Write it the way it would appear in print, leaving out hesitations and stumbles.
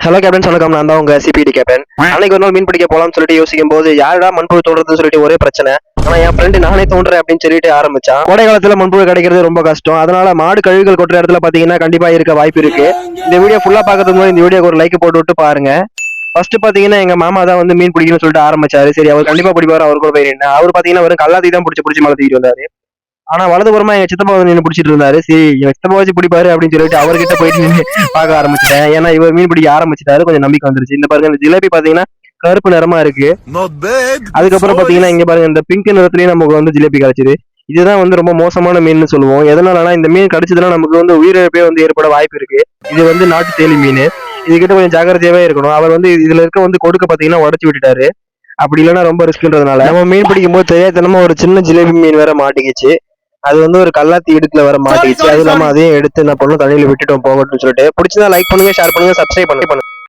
Hello captain, வணக்கம். நான் தான் உங்க சிபிடி கேப்டன். அன்னைக்கு ஒரு நாள் மீன் பிடிக்க போலாம்னு சொல்லிட்டு யோசிக்கும் போது யாரா மண்புழு தோன்றதுன்னு சொல்லிட்டு ஒரே பிரச்சனை. ஆனா என் ஃப்ரெண்டு நானே தோன்றேன் அப்படின்னு சொல்லிட்டு ஆரம்பிச்சான். கோடை காலத்துல மண்புழு கிடைக்கிறது ரொம்ப கஷ்டம். அதனால மாடு கழிவுகள் கொட்டுற இடத்துல பாத்தீங்கன்னா கண்டிப்பா இருக்க வாய்ப்பு இருக்கு. இந்த வீடியோ ஃபுல்லா பாக்கிறதுக்கு முன்னாடி இந்த வீடியோக்கு ஒரு லைக் போட்டு விட்டு பாருங்க. ஃபர்ஸ்ட் பாத்தீங்கன்னா எங்க மாமா தான் வந்து மீன் பிடிக்கணும்னு சொல்லிட்டு ஆரம்பிச்சாரு. சரி, அவர் கண்டிப்பா பிடிப்பாரு, அவர் கூட போய் நின்று அவர் பாத்தீங்கன்னா வெறும் கல்லாத்தி தான் பிடிச்சி மலை தூக்கிட்டு வந்தாரு. ஆனா வலதுபுறமா எங்க சித்தப்பா வந்து நின்று பிடிச்சிட்டு இருந்தாரு. சரி, எங்க சித்தப்பா வச்சு பிடிப்பாரு அப்படின்னு சொல்லிட்டு அவர்கிட்ட போயிட்டு நின்று பார்க்க ஆரம்பிச்சிட்டேன். ஏன்னா இவர் மீன் பிடிக்க ஆரம்பிச்சிட்டாரு, கொஞ்சம் நம்பிக்கை வந்துருச்சு. இந்த பாருங்க, இந்த ஜிலேபி பாத்தீங்கன்னா கருப்பு நிறமா இருக்கு. அதுக்கப்புறம் பாத்தீங்கன்னா இங்க பாருங்க, இந்த பிங்க் நிறத்துலயும் நமக்கு வந்து ஜிலேபி கிடைச்சது. இதுதான் வந்து ரொம்ப மோசமான மீன் சொல்லுவோம். எதனாலனா இந்த மீன் கடிச்சதுன்னா நமக்கு வந்து உயிரிழப்பே வந்து ஏற்பட வாய்ப்பு இருக்கு. இது வந்து நாட்டு தேலி மீன். இதுகிட்ட கொஞ்சம் ஜாக்கிரதையாவே இருக்கணும். அவர் வந்து இதுல இருக்க வந்து கொடுக்க பாத்தீங்கன்னா உடச்சு விட்டுட்டாரு. அப்படி இல்லைன்னா ரொம்ப ரிஸ்க்ன்றதுனால நம்ம மீன் பிடிக்கும் போது தெரியாதனமா ஒரு சின்ன ஜிலேபி மீன் வேற மாட்டிக்கிச்சு. அது வந்து ஒரு கல்லாத்தி இடுக்குல வர மாட்டிச்சு. அது இல்லாம அதையும் எடுத்து என்ன பண்ணணும், தண்ணியில விட்டுட்டோம் போகட்டும்னு சொல்லிட்டு. பிடிச்சதா லைக் பண்ணுங்க, ஷேர் பண்ணுங்க, சப்ஸ்கிரைப் பண்ணுங்க.